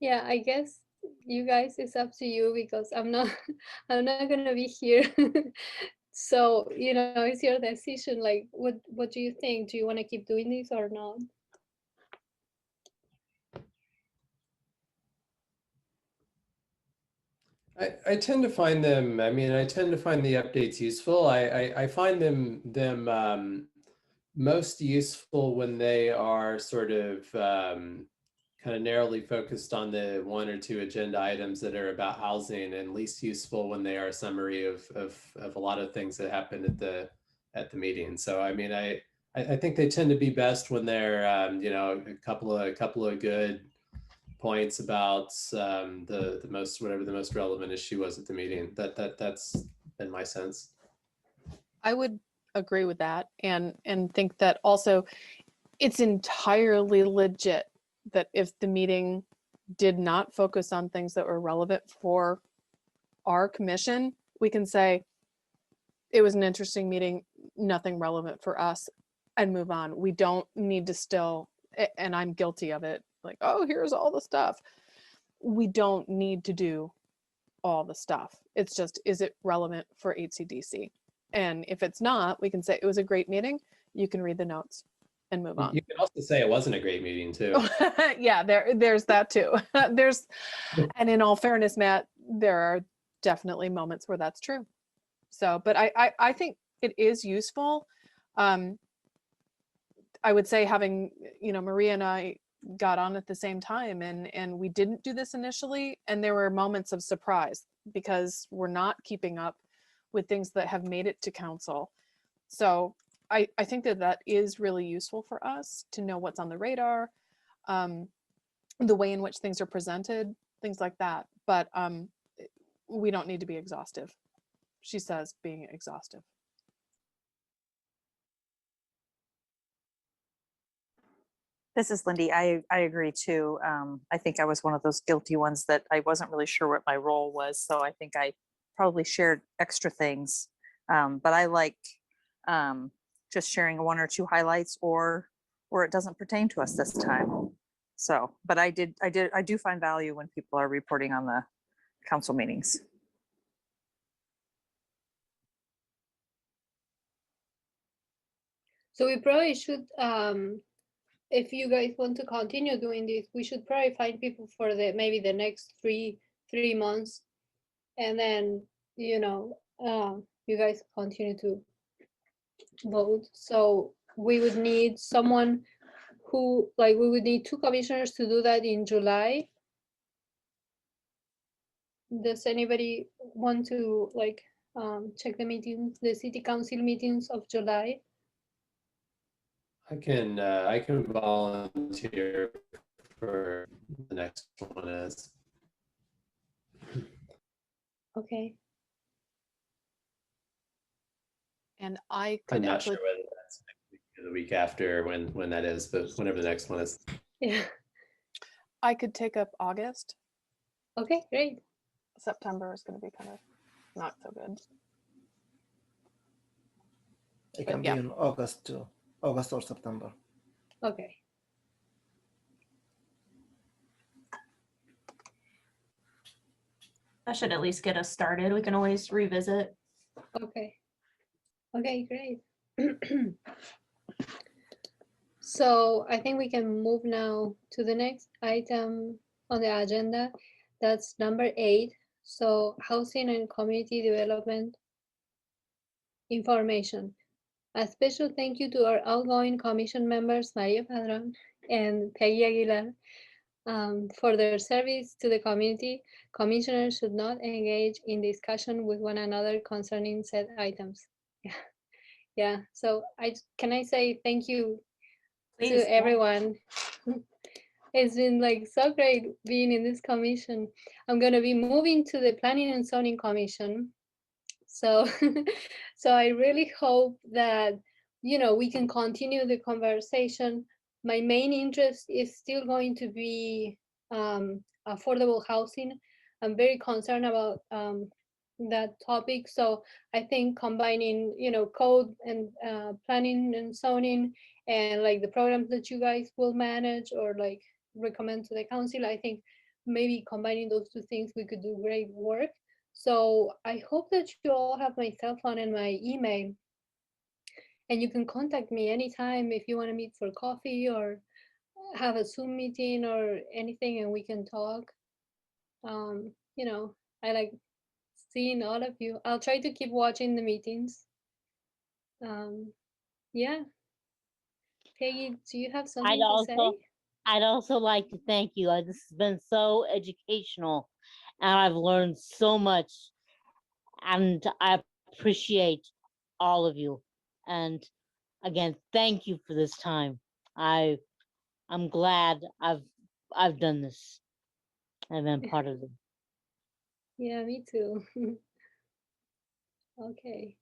Yeah, I guess you guys, it's up to you because I'm not I'm not gonna be here. So, it's your decision. Like, what do you think? Do you want to keep doing this or not? I tend to find them, I tend to find the updates useful. I find them most useful when they are sort of kind of narrowly focused on the 1 or 2 agenda items that are about housing, and least useful when they are a summary of a lot of things that happened at the meeting. So I think they tend to be best when they're a couple of good points about the most, whatever the most relevant issue was at the meeting. That's been my sense. I would agree with that and think that also it's entirely legit that if the meeting did not focus on things that were relevant for our commission, we can say it was an interesting meeting, nothing relevant for us, and move on. We don't need to still, and I'm guilty of it, like, oh, here's all the stuff. We don't need to do all the stuff. It's just, is it relevant for HCDC? And if it's not, we can say it was a great meeting. You can read the notes and move on. You can also say it wasn't a great meeting too. Yeah, there's that too. And in all fairness, Matt, there are definitely moments where that's true. So, but I think it is useful. I would say having, Maria and I got on at the same time and we didn't do this initially. And there were moments of surprise because we're not keeping up with things that have made it to council. So I think that is really useful for us to know what's on the radar, the way in which things are presented, things like that. But we don't need to be exhaustive. She says being exhaustive. This is Lindy. I agree too. I think I was one of those guilty ones that I wasn't really sure what my role was. So I think I probably shared extra things. But I like just sharing 1 or 2 highlights or it doesn't pertain to us this time. So, but I do find value when people are reporting on the council meetings. So we probably should, if you guys want to continue doing this, we should probably find people for maybe the next three months. And then, you know, you guys continue to vote. So we would need someone who, like, we would need 2 commissioners to do that in July. Does anybody want to, like, check the meetings, the city council meetings of July? I can volunteer for the next one is. Okay. And I I'm could not actually, sure whether that's next week or the week after when that is, but whenever the next one is. Yeah. I could take up August. Okay, great. September is going to be kind of not so good. It can be yeah. in August too, August or September. Okay. That should at least get us started. We can always revisit. Okay. Okay, great. So I think we can move now to the next item on the agenda. That's number 8. So housing and community development information. A special thank you to our outgoing commission members, Maria Padron and Peggy Aguilar, for their service to the community. Commissioners should not engage in discussion with one another concerning said items. Yeah. So can I say thank you Please, to everyone. It's been like so great being in this commission. I'm gonna be moving to the Planning and Zoning Commission. So, so I really hope that, you know, we can continue the conversation. My main interest is still going to be affordable housing. I'm very concerned about that topic. So I think combining, you know, code and planning and zoning and like the programs that you guys will manage or like recommend to the council, I think maybe combining those 2 things, we could do great work. So I hope that you all have my cell phone and my email, and you can contact me anytime if you want to meet for coffee or have a Zoom meeting or anything, and we can talk. You know, I like seeing all of you. I'll try to keep watching the meetings. Yeah. Peggy, do you have something to say? I'd also like to thank you. This has been so educational and I've learned so much and I appreciate all of you. And again, thank you for this time. I'm glad I've done this. I've been part of it. Yeah, me too. Okay.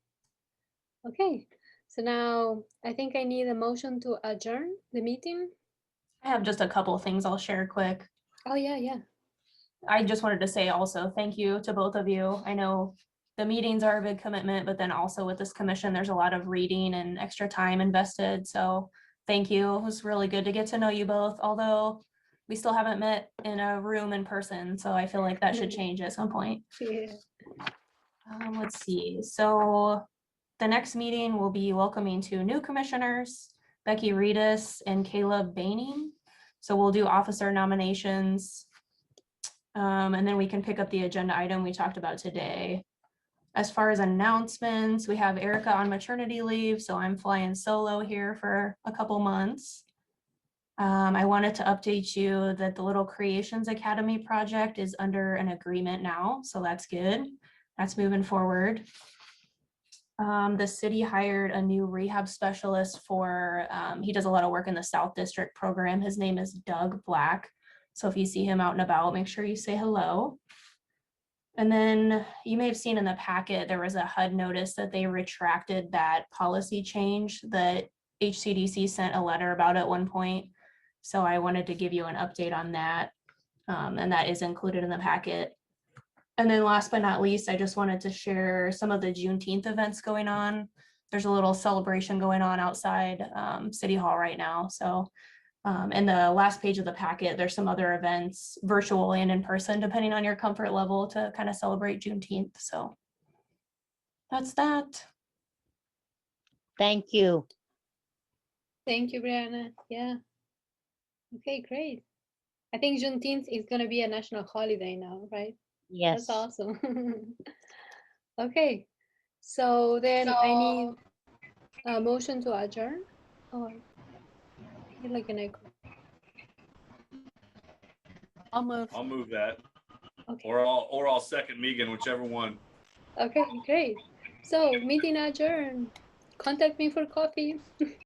Okay. So now I think I need a motion to adjourn the meeting. I have just a couple of things I'll share quick. Oh, yeah, yeah. I just wanted to say also thank you to both of you. I know the meetings are a big commitment, but then also with this commission, there's a lot of reading and extra time invested. So thank you. It was really good to get to know you both, although we still haven't met in a room in person. So I feel like that should change at some point. Yeah. Let's see. So the next meeting will be welcoming 2 new commissioners, Becky Reedus and Caleb Baining. So we'll do officer nominations. And then we can pick up the agenda item we talked about today. As far as announcements, we have Erica on maternity leave, so I'm flying solo here for a couple months. I wanted to update you that the Little Creations Academy project is under an agreement now, so that's good. That's moving forward. The city hired a new rehab specialist for, he does a lot of work in the South District program. His name is Doug Black. So if you see him out and about, make sure you say hello. And then you may have seen in the packet, there was a HUD notice that they retracted that policy change that HCDC sent a letter about at one point. So I wanted to give you an update on that. And that is included in the packet. And then last but not least, I just wanted to share some of the Juneteenth events going on. There's a little celebration going on outside City Hall right now. So In the last page of the packet, there's some other events, virtual and in person, depending on your comfort level, to kind of celebrate Juneteenth. So that's that. Thank you. Thank you, Brianna. Yeah. Okay, great. I think Juneteenth is going to be a national holiday now, right? Yes. That's awesome. Okay. So then I need a motion to adjourn. Or you're like an echo. I'll move. I'll move that. Okay. Or I'll second Megan, whichever one. Okay, great. So meeting adjourned. Contact me for coffee.